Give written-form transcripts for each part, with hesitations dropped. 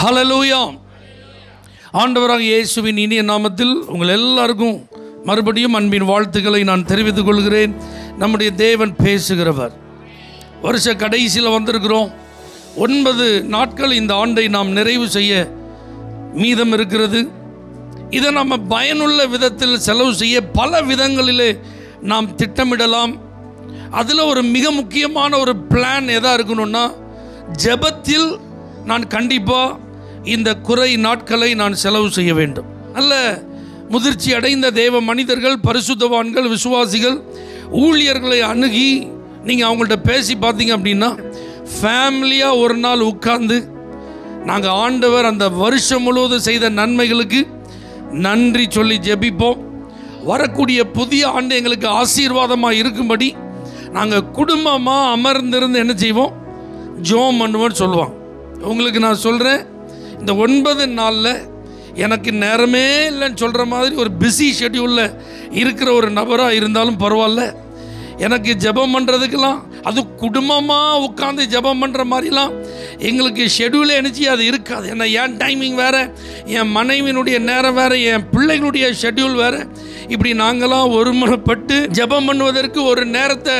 ஹல்லேலூயா. ஆண்டவராக இயேசுவின் இனிய நாமத்தில் உங்கள் எல்லாருக்கும் மறுபடியும் அன்பின் வாழ்த்துக்களை நான் தெரிவித்துக் கொள்கிறேன். நம்முடைய தேவன் பேசுகிறவர். வருஷ கடைசியில் வந்திருக்கிறோம். 9 நாட்கள் இந்த ஆண்டை நாம் நிறைவு செய்ய மீதம் இருக்கிறது. இதை நம்ம பயனுள்ள விதத்தில் செலவு செய்ய பல விதங்களிலே நாம் திட்டமிடலாம். அதில் ஒரு மிக முக்கியமான ஒரு பிளான் எதாக இருக்கணும்னா, ஜெபத்தில் நான் கண்டிப்பாக இந்த குறை நாட்களை நான் செலவு செய்ய வேண்டும். நல்ல முதிர்ச்சி அடைந்த தேவ மனிதர்கள், பரிசுத்தவான்கள், விசுவாசிகள், ஊழியர்களை அணுகி நீங்கள் அவங்கள்ட்ட பேசி பார்த்தீங்க அப்படின்னா, ஃபேமிலியாக ஒரு நாள் உட்கார்ந்து நாங்கள் ஆண்டவர் அந்த வருஷம் முழுவதும் செய்த நன்மைகளுக்கு நன்றி சொல்லி ஜெபிப்போம். வரக்கூடிய புதிய ஆண்டு எங்களுக்கு ஆசீர்வாதமாக இருக்கும்படி நாங்கள் குடும்பமாக அமர்ந்திருந்து என்ன செய்வோம், ஜெபம் பண்ணுவோம்னு சொல்லுவாங்க. உங்களுக்கு நான் சொல்கிறேன், இந்த 9 நாளில் எனக்கு நேரமே இல்லைன்னு சொல்கிற மாதிரி ஒரு பிஸி ஷெட்யூலில் இருக்கிற ஒரு நபராக இருந்தாலும் பரவாயில்ல, எனக்கு ஜெபம் பண்ணுறதுக்கெல்லாம் அது குடும்பமாக உட்காந்து ஜெபம் பண்ணுற மாதிரிலாம் எங்களுக்கு ஷெட்யூலே நினச்சி அது இருக்காது. ஏன்னா என் டைமிங் வேறு, என் மனைவியினுடைய நேரம் வேறு, என் பிள்ளைகளுடைய ஷெட்யூல் வேறு. இப்படி நாங்களாம் ஒருமுறைப்பட்டு ஜெபம் பண்ணுவதற்கு ஒரு நேரத்தை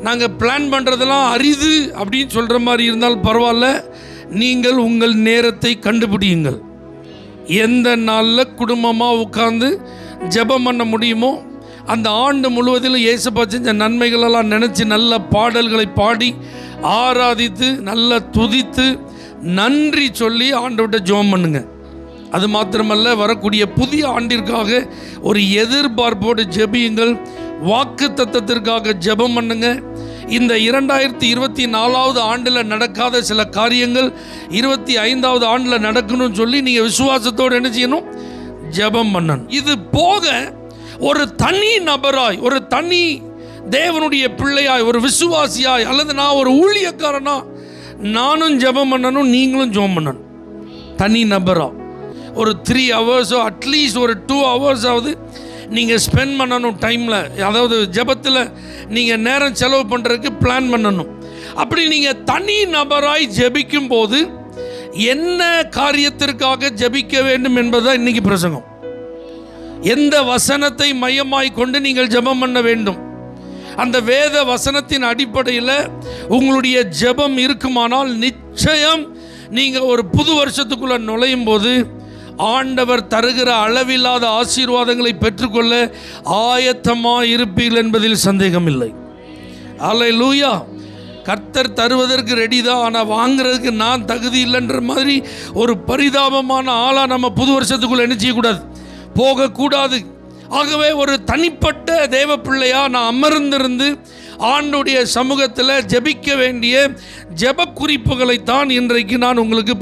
நாங்கள் பிளான் பண்ணுறதெல்லாம் அரிது அப்படின்னு சொல்கிற மாதிரி இருந்தால் பரவாயில்ல. நீங்கள் உங்கள் நேரத்தை கண்டுபிடியுங்கள். எந்த நாளில் குடும்பமாக உட்கார்ந்து ஜெபம் பண்ண முடியுமோ அந்த ஆண்டு முழுவதிலும் இயேசுப்பா செஞ்ச நன்மைகளெல்லாம் நினச்சி நல்ல பாடல்களை பாடி ஆராதித்து நல்ல துதித்து நன்றி சொல்லி ஆண்டவர்கிட்ட ஜெபம் பண்ணுங்க. அது மாத்திரமல்ல, வரக்கூடிய புதிய ஆண்டிற்காக ஒரு எதிர்பார்ப்போடு ஜெபியுங்கள். வாக்கு தத்தத்திற்காக ஜெபம் பண்ணுங்க. இந்த 2024வது ஆண்டில் நடக்காத சில காரியங்கள் 25வது ஆண்டில் நடக்கணும்னு சொல்லி நீங்கள் விசுவாசத்தோடு என்ன செய்யணும், ஜெபம் பண்ணணும். இது போக ஒரு தனி நபராய், ஒரு தனி தேவனுடைய பிள்ளையாய், ஒரு விசுவாசியாய், அல்லது நான் ஒரு ஊழியக்காரனா நானும் ஜெபம் பண்ணணும், நீங்களும் ஜெபம் பண்ணணும். தனி நபராக ஒரு 3 hours அட்லீஸ்ட் ஒரு 2 hours நீங்கள் ஸ்பெண்ட் பண்ணணும் டைமில். அதாவது ஜெபத்தில் நீங்கள் நேரம் செலவு பண்ணுறதுக்கு பிளான் பண்ணணும். அப்படி நீங்கள் தனி நபராய் ஜெபிக்கும் போது என்ன காரியத்திற்காக ஜெபிக்க வேண்டும் என்பதுதான் இன்னைக்கு பிரசங்கம். எந்த வசனத்தை மையமாய் கொண்டு நீங்கள் ஜெபம் பண்ண வேண்டும், அந்த வேத வசனத்தின் அடிப்படையில் உங்களுடைய ஜெபம் இருக்குமானால் நிச்சயம் நீங்கள் ஒரு புது வருஷத்துக்குள்ளே நுழையும் போது ஆண்டவர் தருகிற அளவில்லாத ஆசீர்வாதங்களை பெற்றுக்கொள்ள ஆயத்தமாக இருப்பீர்கள் என்பதில் சந்தேகம் இல்லை. அல்லேலூயா. கர்த்தர் தருவதற்கு ரெடி தான், ஆனால் வாங்குறதுக்கு நான் தகுதி இல்லைன்ற மாதிரி ஒரு பரிதாபமான ஆளாக நம்ம புது வருஷத்துக்குள்ளே என்ன செய்யக்கூடாது, போகக்கூடாது. ஆகவே ஒரு தனிப்பட்ட தேவ பிள்ளையா நான் அமர்ந்திருந்து ஆண்டுடைய சமூகத்தில் ஜெபிக்க வேண்டிய ஜெப குறிப்புகளைத்தான் இன்றைக்கு நான் உங்களுக்கு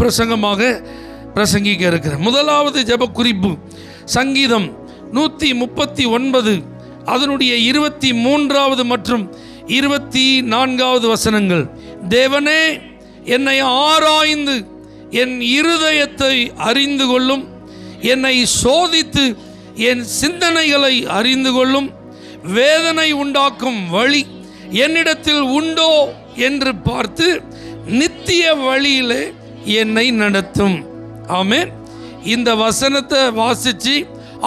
பிரசங்கிக்க இருக்கிறேன். முதலாவது ஜெப குறிப்பு சங்கீதம் 139 அதனுடைய 23வது மற்றும் 24வது வசனங்கள். தேவனே, என்னை ஆராய்ந்து என் இருதயத்தை அறிந்து கொள்ளும், என்னை சோதித்து என் சிந்தனைகளை அறிந்து கொள்ளும், வேதனை உண்டாக்கும் வழி என்னிடத்தில் உண்டோ என்று பார்த்து நித்திய வழியிலே என்னை நடத்தும். ஆமென். இந்த வசனத்தை வாசித்து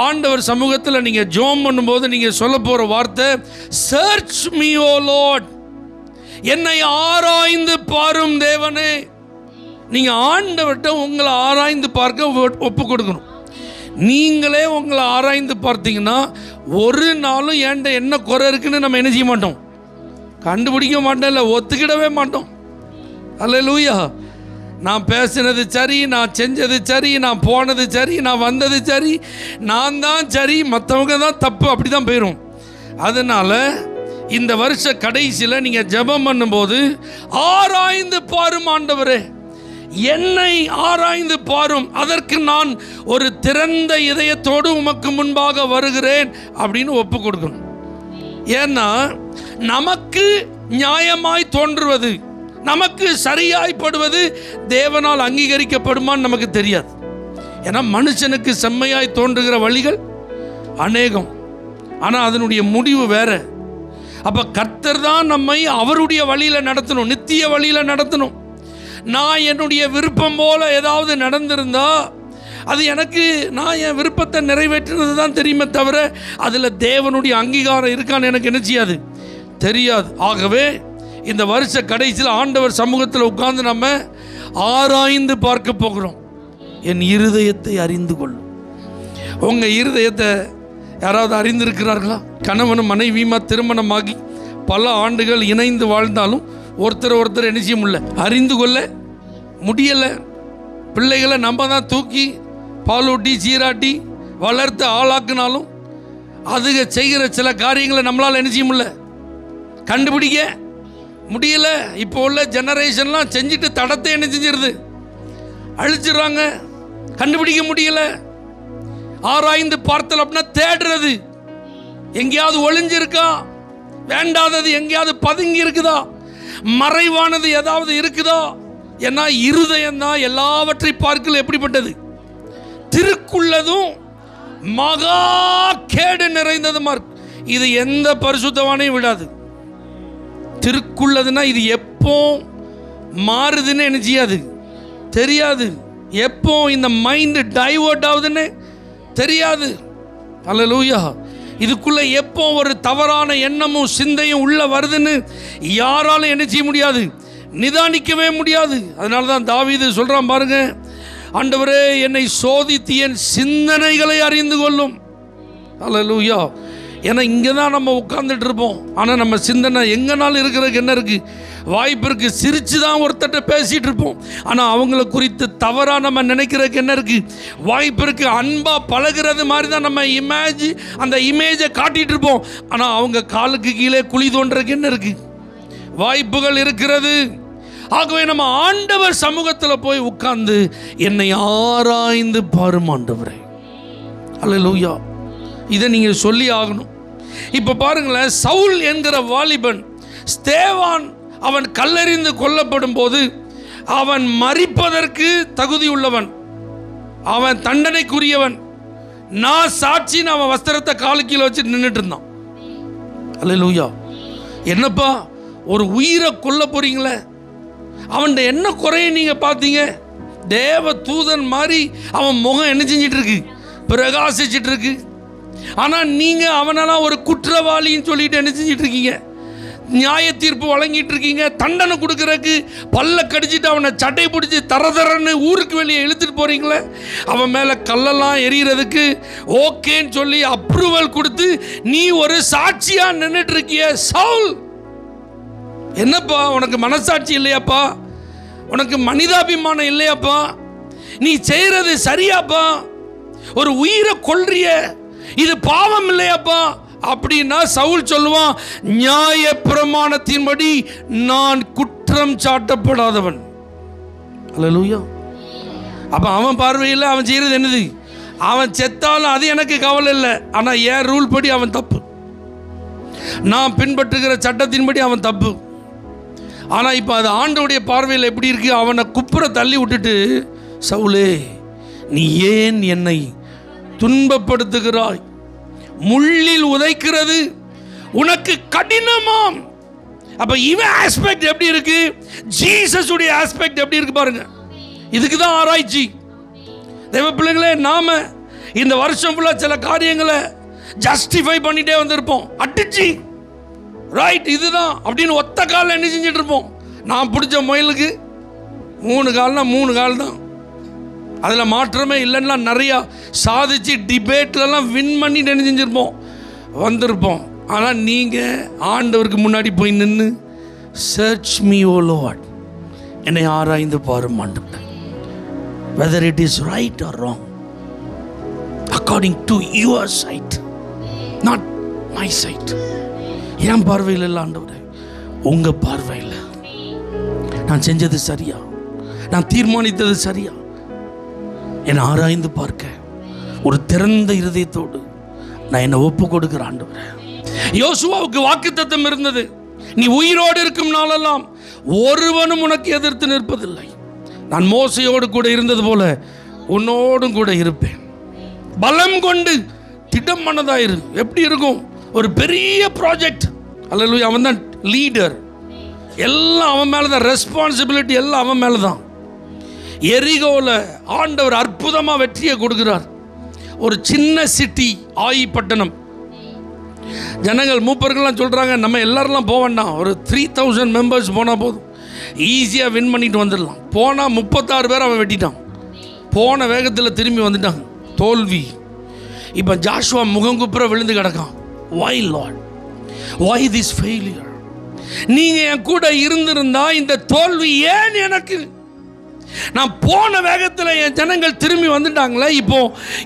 ஆண்டவர் சமூகத்தில் நீங்கள் ஜெபம் பண்ணும்போது நீங்கள் சொல்ல போகிற வார்த்தை, சர்ச் மீ ஓ லார்ட், என்னை ஆராய்ந்து பாரும் தேவனே. நீங்கள் ஆண்டவர்கிட்ட உங்களை ஆராய்ந்து பார்க்க ஒப்பு கொடுக்கணும். நீங்களே உங்களை ஆராய்ந்து பார்த்தீங்கன்னா ஒரு நாளும் ஏன்ட என்ன குறை இருக்குன்னு நம்ம என்ன செய்ய மாட்டோம், கண்டுபிடிக்க மாட்டோம், இல்லை ஒத்துக்கிடவே மாட்டோம். அல்லேலூயா. நான் பேசினது சரி, நான் செஞ்சது சரி, நான் போனது சரி, நான் வந்தது சரி, நான் தான் சரி, மற்றவங்க தான் தப்பு, அப்படி தான் போயிடும். அதனால் இந்த வருஷ கடைசியில் நீங்கள் ஜெபம் பண்ணும்போது ஆராய்ந்து பாரும் ஆண்டவரே, என்னை ஆராய்ந்து பாரும், அதற்கு நான் ஒரு திறந்த இதயத்தோடு உமக்கு முன்பாக வருகிறேன் அப்படின்னு ஒப்பு கொடுக்கணும். ஏன்னா நமக்கு நியாயமாய் தோன்றுவது, நமக்கு சரியாய்ப்படுவது தேவனால் அங்கீகரிக்கப்படுமான்னு நமக்கு தெரியாது. ஏன்னா மனுஷனுக்கு செம்மையாய் தோன்றுகிற வழிகள் அநேகம், ஆனால் அதனுடைய முடிவு வேற. அப்போ கர்த்தர் தான் நம்மை அவருடைய வழியில் நடத்தணும், நித்திய வழியில் நடத்தணும். நான் என்னுடைய விருப்பம் போல ஏதாவது நடந்திருந்தா அது எனக்கு, நான் என் விருப்பத்தை நிறைவேற்றுறது தான் தெரியுமே தவிர அதில் தேவனுடைய அங்கீகாரம் இருக்கான்னு எனக்கு என்ன செய்யாது, தெரியாது. ஆகவே இந்த வருஷ கடைசியில் ஆண்டவர் சமூகத்தில் உட்கார்ந்து நம்ம ஆராய்ந்து பார்க்க போகிறோம். என் இருதயத்தை அறிந்து கொள்ளும். உங்கள் இருதயத்தை யாராவது அறிந்திருக்கிறார்களா? கணவனும் மனைவியுமா திருமணமாகி பல ஆண்டுகள் இணைந்து வாழ்ந்தாலும் ஒருத்தர் என்ன செய்ய முடியல, அறிந்து கொள்ள முடியலை. பிள்ளைகளை நம்ம தான் தூக்கி பாலூட்டி சீராட்டி வளர்த்து ஆளாக்குனாலும் அதுக செய்கிற சில காரியங்களை நம்மளால் என்ன செய்ய முடியல, கண்டுபிடிக்க முடியல. இப்போ உள்ள ஜெனரேஷன்லாம் செஞ்சுட்டு தடத்தை என்ன செஞ்சிருது, அழிச்சிடுறாங்க. கண்டுபிடிக்க முடியல. ஆராய்ந்து பார்த்தல் அப்படின்னா தேடுறது, எங்கேயாவது ஒளிஞ்சிருக்கா, வேண்டாதது எங்கேயாவது பதுங்கி இருக்குதா, மறைவானது ஏதாவது இருக்குதா. ஏன்னா இருதயம் தான் எல்லாவற்றை பார்க்கல எப்படிப்பட்டது, திருக்குள்ளதும் மகா கேடு நிறைந்ததுமா இருக்கு. இது எந்த பரிசுத்தவானையும் விடாது. திருக்குள்ளதுன்னா இது எப்போ மாறுதுன்னு என்ன செய்யாது, தெரியாது. எப்போ இந்த மைண்டு டைவர்ட் ஆகுதுன்னு தெரியாது. அல்லேலூயா. இதுக்குள்ள எப்போ ஒரு தவறான எண்ணமும் சிந்தையும் உள்ள வருதுன்னு யாராலும் என்ன செய்ய முடியாது, நிதானிக்கவே முடியாது. அதனால தான் தாவீது சொல்றான் பாருங்க, ஆண்டவரே என்னை சோதித்து என் சிந்தனைகளை அறிந்து கொள்ளும். அல்லேலூயா. ஏன்னா இங்கே தான் நம்ம உட்கார்ந்துட்டு இருப்போம். ஆனால் நம்ம சிந்தனை எங்கனாலும் இருக்கிறதுக்கு என்ன இருக்குது, வாய்ப்பு இருக்குது. சிரித்து தான் ஒருத்தட்ட பேசிகிட்டு இருப்போம். ஆனால் அவங்கள குறித்து தவறாக நம்ம நினைக்கிறதுக்கு என்ன இருக்குது, வாய்ப்பு இருக்குது. அன்பாக பழகிறது மாதிரி தான் நம்ம அந்த இமேஜை காட்டிகிட்டு இருப்போம். ஆனால் அவங்க காலுக்கு கீழே குழி தோன்றதுக்கு என்ன இருக்குது, வாய்ப்புகள் இருக்கிறது. ஆகவே நம்ம ஆண்டவர் சமூகத்தில் போய் உட்கார்ந்து என்னை ஆராய்ந்து பாரும் ஆண்டவரே. அல்லேலூயா. இதை நீங்கள் சொல்லி ஆகணும். இப்போ பாருங்களேன், சவுல் என்கிற வாலிபன், ஸ்தேவான் அவன் கல்லெறிந்து கொல்லப்படும் போது அவன் மரிப்பதற்கு தகுதி உள்ளவன், அவன் தண்டனைக்குரியவன். நான் சாட்சின்னு அவன் வஸ்திரத்தை காலுக்கீழ வச்சு நின்றுட்டு இருந்தான். அல்லேலூயா. என்னப்பா ஒரு உயிரை கொல்ல போறீங்களே, அவன் என்ன குறைய நீங்க பார்த்தீங்க? தேவ தூதன் மாதிரி அவன் முகம் என்ன செஞ்சிட்டு இருக்கு, பிரகாசிச்சிட்டு இருக்கு. ஆனால் நீங்கள் அவனெல்லாம் ஒரு குற்றவாளின்னு சொல்லிட்டு என்ன செஞ்சிட்டு இருக்கீங்க, நியாய தீர்ப்பு வழங்கிட்டு இருக்கீங்க. தண்டனை கொடுக்கறதுக்கு பல்ல கடிச்சிட்டு அவனை சட்டை பிடிச்சி தரன்னு ஊருக்கு வெளியே இழுத்துட்டு போறீங்களே. அவன் மேலே கல்லெல்லாம் எரியறதுக்கு ஓகேன்னு சொல்லி அப்ரூவல் கொடுத்து நீ ஒரு சாட்சியா நின்றுட்டு இருக்கிய சவுல். என்னப்பா உனக்கு மனசாட்சி இல்லையாப்பா, உனக்கு மனிதாபிமானம் இல்லையாப்பா, நீ செய்யறது சரியாப்பா, ஒரு உயிரை கொல்றிய, இது பாவம் இல்லையாப்பா அப்படின்னா சவுல் சொல்லுவான், நியாய பிரமாணத்தின்படி நான் குற்றம் சாட்டப்படாதவன். அல்லேலூயா. அப்ப அவன் பார்வையில் அவன் செய்யறது என்னது, அவன் செத்தாலும் அது எனக்கு கவலை இல்லை. ஆனா என் ரூல் படி அவன் தப்பு, நான் பின்பற்றுகிற சட்டத்தின்படி அவன் தப்பு. ஆனா இப்ப அது ஆண்டவருடைய பார்வையில் எப்படி இருக்கு, அவனை குப்புற தள்ளி விட்டுட்டு, சவுலே நீ ஏன் என்னை துன்பப்படுத்துகிறாய், முள்ளில் உதைக்கிறது உனக்கு கடினமாம். அப்ப இவன் ஆஸ்பெக்ட் எப்படி இருக்கு, ஜீசஸ் உடைய ஆஸ்பெக்ட் எப்படி இருக்கு பாருங்க. இதுக்கு தான் ஆராய்ச்சி. தேவ பிள்ளைகளே, நாம இந்த வருஷம் ஃபுல்லா சில காரியங்களை ஜஸ்டிஃபை பண்ணிட்டே வந்திருப்போம். அடிச்சு ரைட் இதுதான் அப்படின்னு ஒத்த காலில் என்ன செஞ்சுட்டு இருப்போம். நான் பிடிச்ச முயலுக்கு 3 கால்னா 3 கால் தான், அதில் மாற்றமே இல்லைன்னா நிறையா சாதிச்சு டிபேட்லலாம் வின் பண்ணி என்ன செஞ்சுருப்போம், வந்திருப்போம். ஆனால் நீங்கள் ஆண்டவருக்கு முன்னாடி போய் நின்று சர்ச் மீ ஓ லார்ட், என்னை ஆராய்ந்து பாரும் ஆண்டவரே, whether it is right or wrong according to your sight, not my sight. என் பார்வையில் இல்லை ஆண்டவரே, உங்கள் பார்வையில் நான் செஞ்சது சரியா, நான் தீர்மானித்தது சரியா, என்னை ஆராய்ந்து பார்க்க ஒரு திறந்த இருதயத்தோடு நான் என்னை ஒப்பு கொடுக்கிற ஆண்டவரே. யோசுவாவுக்கு வாக்குத்தத்தம் இருந்தது, நீ உயிரோடு இருக்கும் நாளெல்லாம் ஒருவனும் உனக்கு எதிர்த்து நிற்பதில்லை, நான் மோசையோடு கூட இருந்தது போல உன்னோடும் கூட இருப்பேன், பலம் கொண்டு திடம் மனதாயிரு. எப்படி இருக்கும், ஒரு பெரிய ப்ராஜெக்ட். அல்லேலூயா. அவன் தான் லீடர். எல்லாம் அவன் மேலே தான், ரெஸ்பான்சிபிலிட்டி எல்லாம் அவன் மேலே தான். எரிகோவில் ஆண்டவர் அற்புதமாக வெற்றியை கொடுக்கிறார். ஒரு சின்ன சிட்டி, ஆயி பட்டணம். ஜனங்கள் மூப்பர்கள்லாம் சொல்கிறாங்க, நம்ம எல்லாரெல்லாம் போக வேண்டாம், ஒரு 3000 மெம்பர்ஸ் போனால் போதும், ஈஸியாக வின் பண்ணிட்டு வந்துடலாம். போனால் 36 பேர் அவன் வெட்டிட்டான். போன வேகத்தில் திரும்பி வந்துட்டாங்க. தோல்வி. இப்போ ஜாஷுவா முகங்குப்புற விழுந்து கிடக்கான். Why Lord? Why this failure? நீங்கள் என் கூட இருந்திருந்தா இந்த தோல்வி ஏன் எனக்கு? நான் போன வேகத்தில் என் ஜனங்கள் திரும்பி வந்துட்டாங்களே. இப்போ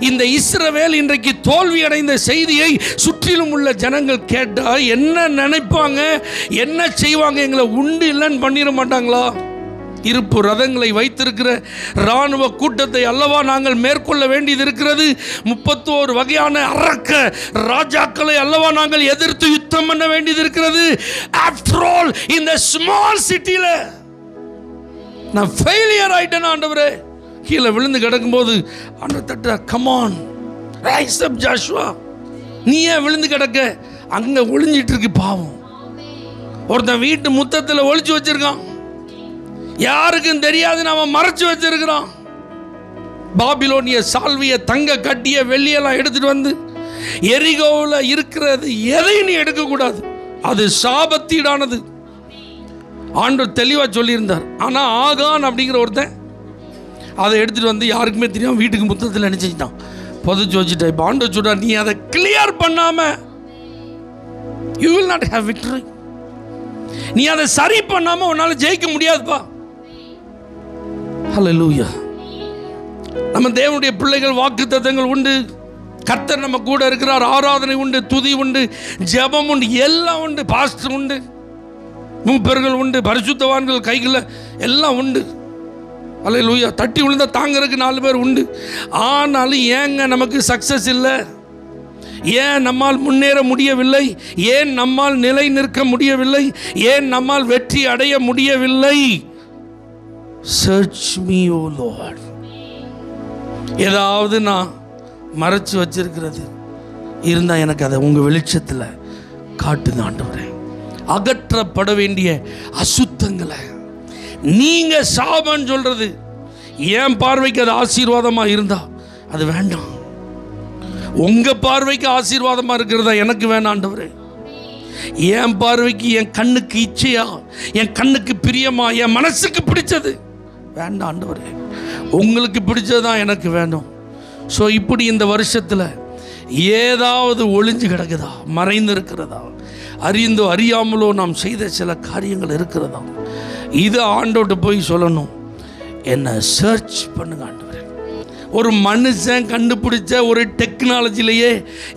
இந்த இஸ்ரவேல் இன்றைக்கு தோல்வி அடைந்த செய்தியை சுற்றிலும் உள்ள ஜனங்கள் கேட்டால் என்ன நினைப்பாங்க, என்ன செய்வாங்க? எங்களை உண்டு இல்லைன்னு பண்ணிட மாட்டாங்களா? இருப்பு ரதங்களை வைத்திருக்கிற இராணுவ கூட்டத்தை அல்லவா நாங்கள் மேற்கொள்ள வேண்டியது இருக்கிறது. 31 வகையான அரக்க ராஜாக்களை அல்லவா நாங்கள் எதிர்த்து யுத்தம் பண்ண வேண்டியது இருக்கிறது. ஆஃப்டர் ஆல் இந்த ஸ்மால் சிட்டியில் நான் ஃபெயிலியர் ஆயிட்டேன் ஆண்டவரே. கீழே விழுந்து கிடக்கும்போது ஆண்டவர் தட்ட, come on rice up Joshua, நீ ஏன் விழுந்து கிடக்க? அங்கே ஒளிஞ்சிட்டு இருக்கு பாவம். ஒருத்தன் வீட்டு முத்தத்தில் ஒளிச்சு வச்சிருக்கான், யாருக்கும் தெரியாதுன்னு அவன் மறைச்சு வச்சிருக்கிறான். பாபிலோனிய சால்விய, தங்க கட்டிய, வெள்ளியெல்லாம் எடுத்துட்டு வந்து எரிகோவில் இருக்கிறது எதையும் நீ எடுக்கக்கூடாது, அது சாபத்தீடானது. ஆண்டவர் தெளிவாக சொல்லியிருந்தார். ஆனால் ஆகான் அப்படிங்கிற ஒருத்தன் அதை எடுத்துகிட்டு வந்து யாருக்குமே தெரியாமல் வீட்டுக்கு முத்தத்தில் நினச்சிக்கிட்டான், புதைச்சி வச்சுட்டா. இப்போ ஆண்டவர் சொல்றார், நீ அதை கிளியர் பண்ணாம you will not have victory. நீ அதை சரி பண்ணாம உன்னால ஜெயிக்க முடியாதுப்பா. ஹல்லேலூயா. நம்ம தேவனுடைய பிள்ளைகள் வாக்குத்தத்தங்கள் உண்டு, கர்த்தர் நம்ம கூட இருக்கிறார், ஆராதனை உண்டு, துதி உண்டு, ஜெபம் உண்டு, எல்லாம் உண்டு, பாஸ்டர் உண்டு, மூப்பர்கள் உண்டு, பரிசுத்தவான்கள் கைகள் எல்லாம் உண்டு. ஹல்லேலூயா. தட்டி விழுந்தா தாங்கிறதுக்கு 4 பேர் உண்டு. ஆனாலும் ஏங்க நமக்கு சக்சஸ் இல்லை? ஏன் நம்மால் முன்னேற முடியவில்லை? ஏன் நம்மால் நிலை நிற்க முடியவில்லை? ஏன் நம்மால் வெற்றி அடைய முடியவில்லை? Search me, O Lord. ஏதாவது நான் மறைச்சு வச்சிருக்கிறது இருந்தால் எனக்கு அதை உங்கள் வெளிச்சத்தில் காட்டுங்க ஆண்டவரே. அகற்றப்பட வேண்டிய அசுத்தங்களை நீங்கள் சாபன்னு சொல்கிறது என் பார்வைக்கு அது ஆசீர்வாதமாக இருந்தால் அது வேண்டாம். உங்கள் பார்வைக்கு ஆசீர்வாதமாக இருக்கிறதா எனக்கு வேணாம் ஆண்டவரே. என் பார்வைக்கு, என் கண்ணுக்கு இச்சையா, என் கண்ணுக்கு பிரியமா, என் மனசுக்கு பிடிச்சது வேண்டாம் ஆண்டவரே. உங்களுக்கு பிடிச்சதான் எனக்கு வேணும். ஸோ இப்படி இந்த வருஷத்தில் ஏதாவது ஒளிஞ்சு கிடக்குதா, மறைந்து இருக்கிறதா, அறிந்தோ அறியாமலோ நாம் செய்த சில காரியங்கள் இருக்கிறதா, இதை ஆண்டோட்டு போய் சொல்லணும். என்னை சர்ச் பண்ணுங்க ஆண்டவரே. ஒரு மனுஷன் கண்டுபிடிச்ச ஒரு டெக்னாலஜிலேயே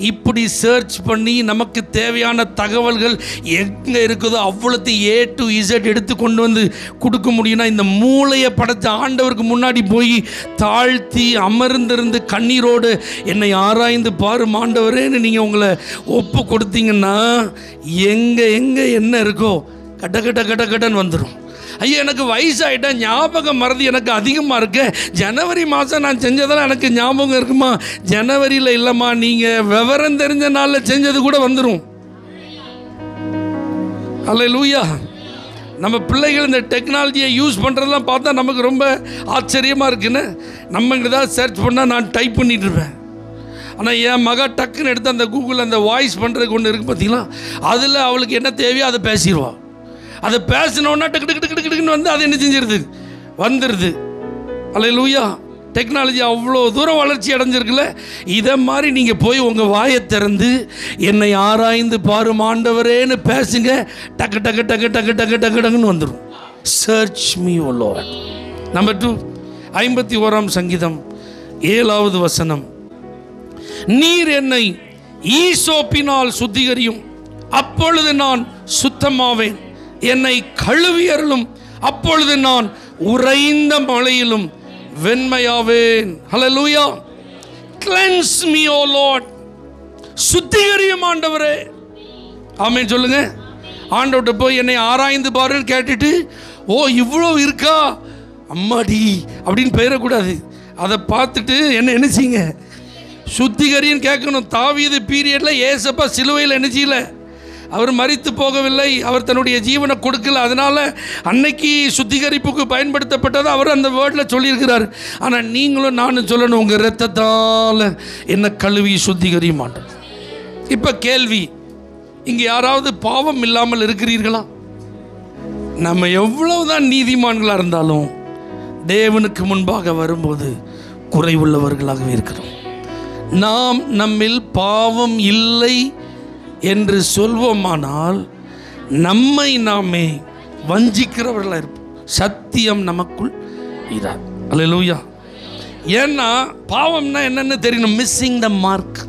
இப்படி சர்ச் பண்ணி நமக்கு தேவையான தகவல்கள் எங்கே இருக்குதோ அவ்வளோத்தையும் A to Z எடுத்து கொண்டு வந்து கொடுக்க முடியும்னா, இந்த மூளையை படைத்த ஆண்டவருக்கு முன்னாடி போய் தாழ்த்தி அமர்ந்திருந்து கண்ணீரோடு என்னை ஆராய்ந்து பாரும் ஆண்டவரேன்னு நீங்கள் உங்களை ஒப்பு கொடுத்தீங்கன்னா எங்கே என்ன இருக்கோ கட்ட கட்ட கட்ட கட்டன்னு வந்துடும். ஐயா, எனக்கு வயசாகிட்டா ஞாபகம் மறதி எனக்கு அதிகமாக இருக்கு. ஜனவரி மாதம் நான் செஞ்சதெல்லாம் எனக்கு ஞாபகம் இருக்குமா? ஜனவரியில் இல்லைம்மா, நீங்கள் விவரம் தெரிஞ்ச நாளில் செஞ்சது கூட வந்துடும். ஹல்லேலூயா. நம்ம பிள்ளைகள் இந்த டெக்னாலஜியை யூஸ் பண்ணுறதெல்லாம் பார்த்தா நமக்கு ரொம்ப ஆச்சரியமாக இருக்குன்னு நம்ம ஏதாவது சர்ச் பண்ணால் நான் டைப் பண்ணிட்டுருப்பேன். ஆனால் என் மக டக்குன்னு எடுத்து அந்த கூகுளில் அந்த வாய்ஸ் பண்ணுறதுக்கு ஒன்று இருக்குது பார்த்தீங்களா, அதில் அவளுக்கு என்ன தேவையோ அதை பேசிடுவாள். அதை பேசினோன்னா டக்கு டக்கு டக்கு டக்குன்னு வந்து அது என்ன செஞ்சிருது, வந்துடுது. ஹல்லேலூயா. டெக்னாலஜி அவ்வளோ தூரம் வளர்ச்சி அடைஞ்சிருக்குல்ல. இதை மாதிரி நீங்கள் போய் உங்கள் வாயை திறந்து என்னை ஆராய்ந்து பாரும் ஆண்டவரேன்னு பேசுங்க, டக்கு டக்கு டக்கு டக்கு டக்கு டக்கு டக்குன்னு வந்துடும். சர்ச் மீ ஓ லார்ட். நம்பர் 2, 51ஆம் சங்கீதம் 7வது வசனம். நீர் என்னை ஈசோப்பினால் சுத்திகரியும், அப்பொழுது நான் சுத்தமாவேன். என்னை கழுவியருளும், அப்பொழுது நான் உறைந்த மழையிலும் வெண்மையாவேன். ஹல்லேலூயா. கிளென்ஸ் மீ ஓ லார்ட். சுத்திகரியும் ஆண்டவரே. ஆமென் சொல்லுங்க. ஆண்டவர்கிட்ட போய் என்னை ஆராய்ந்து பாருன்னு கேட்டுட்டு, ஓ இவ்வளோ இருக்கா அம்மாடி அப்படின்னு பெயரக்கூடாது. அதை பார்த்துட்டு என்ன செய்யுங்க, சுத்திகரின்னு கேட்கணும். தாவீது பீரியடில் ஏசப்பா சிலுவையில் என்ன செய்யல, அவர் மரித்து போகவில்லை, அவர் தன்னுடைய ஜீவனை கொடுக்கல. அதனால் அன்னைக்கு சுத்திகரிப்புக்கு பயன்படுத்தப்பட்டதை அவர் அந்த வேர்டில் சொல்லியிருக்கிறார். ஆனால் நீங்களும் நானும் சொல்லணும், உங்கள் இரத்தத்தால் என்ன கழுவி சுத்திகரிய மாட்டோம். இப்போ கேள்வி, இங்கே யாராவது பாவம் இல்லாமல் இருக்கிறீர்களா? நம்ம எவ்வளவுதான் நீதிமான்களாக இருந்தாலும் தேவனுக்கு முன்பாக வரும்போது குறைவுள்ளவர்களாகவே இருக்கிறோம். நாம் நம்மில் பாவம் இல்லை என்று சொல்வோமானால் நம்மை நாமே வஞ்சிக்கிறவர்களாக இருப்போம். சத்தியம் நமக்குள் இராது. அல்லேலூயா. ஏன்னா பாவம்னா என்னன்னு தெரியணும். Missing the mark.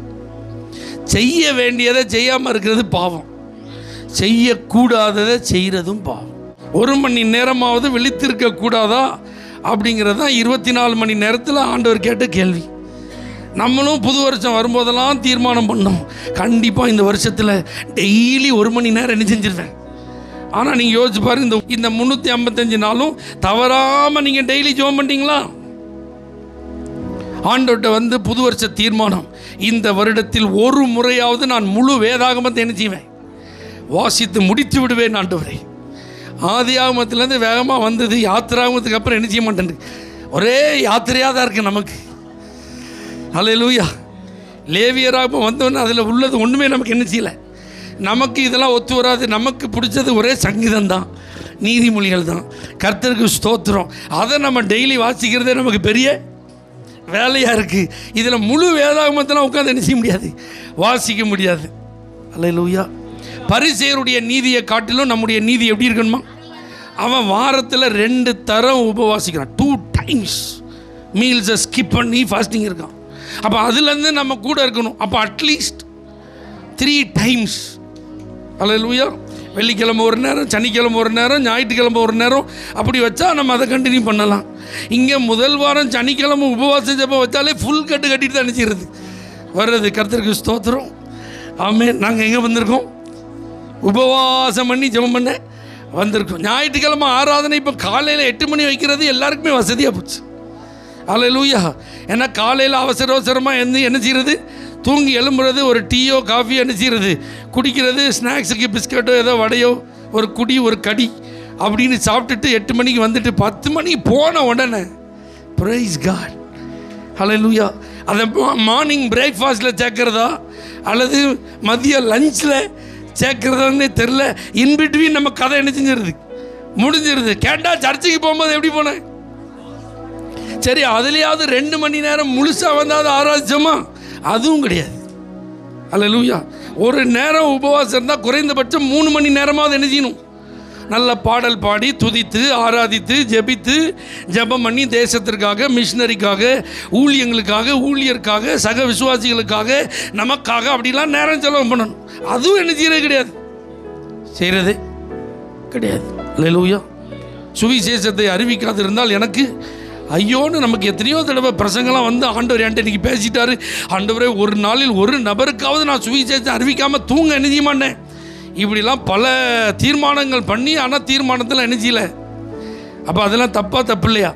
செய்ய வேண்டியதை செய்யாமல் இருக்கிறது பாவம், செய்யக்கூடாததை செய்கிறதும் பாவம். 1 மணி நேரமாவது விழித்திருக்க கூடாதா அப்படிங்கிறது தான் 24 மணி நேரத்தில் ஆண்டவர் கேட்ட கேள்வி. நம்மளும் புது வருஷம் வரும்போதெல்லாம் தீர்மானம் பண்ணோம், கண்டிப்பாக இந்த வருஷத்தில் டெய்லி 1 மணி நேரம் என்ன செஞ்சிருவேன். ஆனால் நீங்கள் யோசிச்சு பாருங்க, இந்த 355 நாளும் தவறாமல் நீங்கள் டெய்லி ஜெபம் பண்ணிட்டீங்களா? ஆண்டவர்கிட்ட புது வருஷ தீர்மானம், இந்த வருடத்தில் ஒரு முறையாவது நான் முழு வேதாகமத்தை என்ன செய்வேன், வாசித்து முடித்து விடுவேன் ஆண்டவரே. ஆதியாகமத்திலேருந்து வேகமாக வந்தது, யாத்திராகமத்துக்கு அப்புறம் என்ன செய்ய மாட்டேன், ஒரே யாத்திரையாக தான் இருக்குது நமக்கு. அல்லேலூயா. லேவியராக வந்தோன்னு அதில் உள்ளது ஒன்றுமே நமக்கு என்ன செய்யலை. நமக்கு இதெல்லாம் ஒத்து வராது. நமக்கு பிடிச்சது ஒரே சங்கீதம் தான், நீதிமொழிகள் தான். கர்த்தருக்கு ஸ்தோத்திரம். அதை நம்ம டெய்லி வாசிக்கிறதே நமக்கு பெரிய வேலையாக இருக்குது. இதில் முழு வேதாகமத்தெல்லாம் உட்காந்து என்ன செய்ய முடியாது, வாசிக்க முடியாது. அல்லேலூயா. பரிசேயருடைய நீதியை காட்டிலும் நம்முடைய நீதி எப்படி இருக்கணுமா? அவன் வாரத்தில் 2 தரம் உபவாசிக்கிறான். 2 times மீல்ஸை ஸ்கிப் பண்ணி ஃபாஸ்டிங் இருக்கான். அப்போ அதுலேருந்து நம்ம கூட இருக்கணும். அப்போ அட்லீஸ்ட் 3 times. அல்லேலூயா. வெள்ளிக்கிழமை ஒரு நேரம், சனிக்கிழமை ஒரு நேரம், ஞாயிற்றுக்கிழமை ஒரு நேரம், அப்படி வச்சா நம்ம அதை கண்டினியூ பண்ணலாம். இங்கே முதல் வாரம் சனிக்கிழமை உபவாச ஜெபம் வச்சாலே ஃபுல் கட்டிட்டு தான் நினைச்சிருது வர்றது. கர்த்தருக்கு ஸ்தோத்திரம். ஆமென். நாங்கள் எங்கே வந்திருக்கோம்? உபவாசம் பண்ணி ஜெபம் பண்ண வந்திருக்கோம். ஞாயிற்றுக்கிழமை ஆராதனை இப்போ காலையில் 8 மணி வைக்கிறது எல்லாருக்குமே வசதியாக போச்சு. அல்லேலூயா. ஏன்னா காலையில் அவசரமாக என்ன செய்கிறது, தூங்கி எழும்புறது, ஒரு டீயோ காஃபியோ என்ன செய்கிறது, குடிக்கிறது, ஸ்நாக்ஸுக்கு பிஸ்கட்டோ ஏதோ வடையோ ஒரு குடி ஒரு கடி அப்படின்னு சாப்பிட்டுட்டு 8 மணிக்கு வந்துட்டு 10 மணிக்கு போன உடனே பிரைஸ் காட். அல்லேலூயா. அதை மார்னிங் பிரேக்ஃபாஸ்ட்டில் சேர்க்கிறதா அல்லது மதிய லஞ்சில் சேர்க்கிறதான்னு தெரில. இன்பிட்வீன் நம்ம கதை என்ன செஞ்சிருது, முடிஞ்சிருது. கேட்டால் சர்ச்சுக்கு போகும்போது எப்படி போனேன், சரி அதுலேயாவது 2 மணி நேரம் முழுசாக வந்தால் ஆராய்ச்சோமா, அதுவும் கிடையாது. அல்லேலூயா. ஒரு நேரம் உபவாசம் இருந்தால் குறைந்தபட்சம் 3 மணி நேரமாவது என்ன செய்யணும், நல்ல பாடல் பாடி துதித்து ஆராதித்து ஜெபித்து ஜெபம் பண்ணி தேசத்திற்காக, மிஷினரிக்காக, ஊழியங்களுக்காக, ஊழியருக்காக, சக விசுவாசிகளுக்காக, நமக்காக அப்படிலாம் நேரம் செலவு பண்ணணும். அதுவும் என்ன செய்யறது கிடையாது, செய்கிறதே கிடையாது. அல்லேலூயா. சுவிசேஷத்தை அறிவிக்காது இருந்தால் எனக்கு ஐயோன்னு நமக்கு எத்தனையோ தடவை பிரசங்கெல்லாம் ஆண்டவர் என்கிட்ட இன்றைக்கி பேசிட்டாரு, ஆண்டவரே ஒரு நாளில் ஒரு நபருக்காவது நான் சுவிசேஷத்தை அறிவிக்காமல் தூங்க என்ன செய்ய மாட்டேன், இப்படிலாம் பல தீர்மானங்கள் பண்ணி, ஆனால் தீர்மானத்தில் என்ன செய்யலை. அப்போ அதெல்லாம் தப்பு இல்லையா?